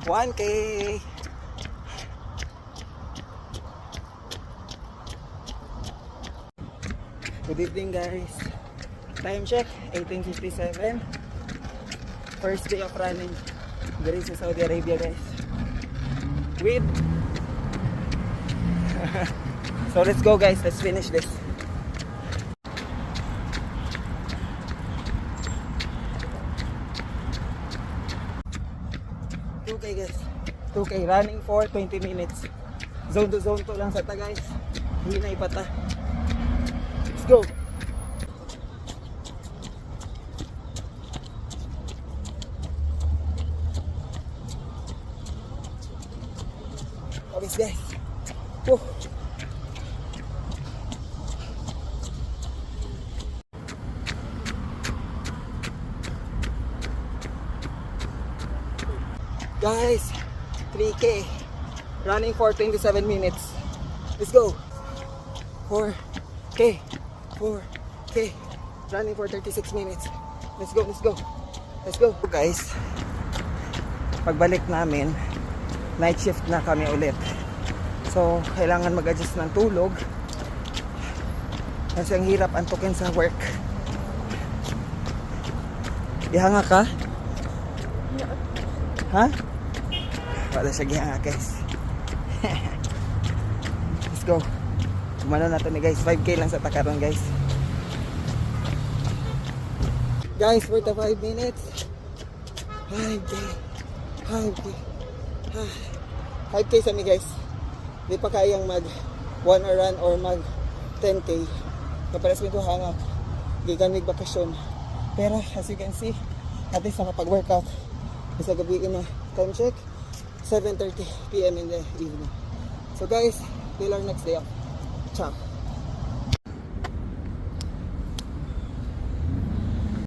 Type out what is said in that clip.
1K. Good evening guys. Time check 18:57. First day of running here sa Saudi Arabia guys. With so let's go guys, let's finish this. Okay guys, 2K running for 20 minutes. Zone to zone to lang sa ta guys. Hindi na ipata. Let's go. Okay guys. Woo. Guys, 3K running for 27 minutes. Let's go. 4K running for 36 minutes. Let's go, let's go. Let's go. Guys, pagbalik namin, night shift na kami ulit. So, kailangan mag-adjust ng tulog. Kasi ang hirap antukin sa work. Ihanga ka? Ha? Wala siya gihanga guys. Let's go. Kumano natin ni guys. 5K lang sa takaron guys. Guys, for the 5 minutes. 5K 5K sa mi guys. Di pa kayang mag 1 hour run or mag 10K. Kapares ko hanga. Gigamig bakasyon. Pero as you can see, at least nakapag-workout. Sa gabi na time check 7:30 PM in the evening. So guys, till our next day off. Ciao.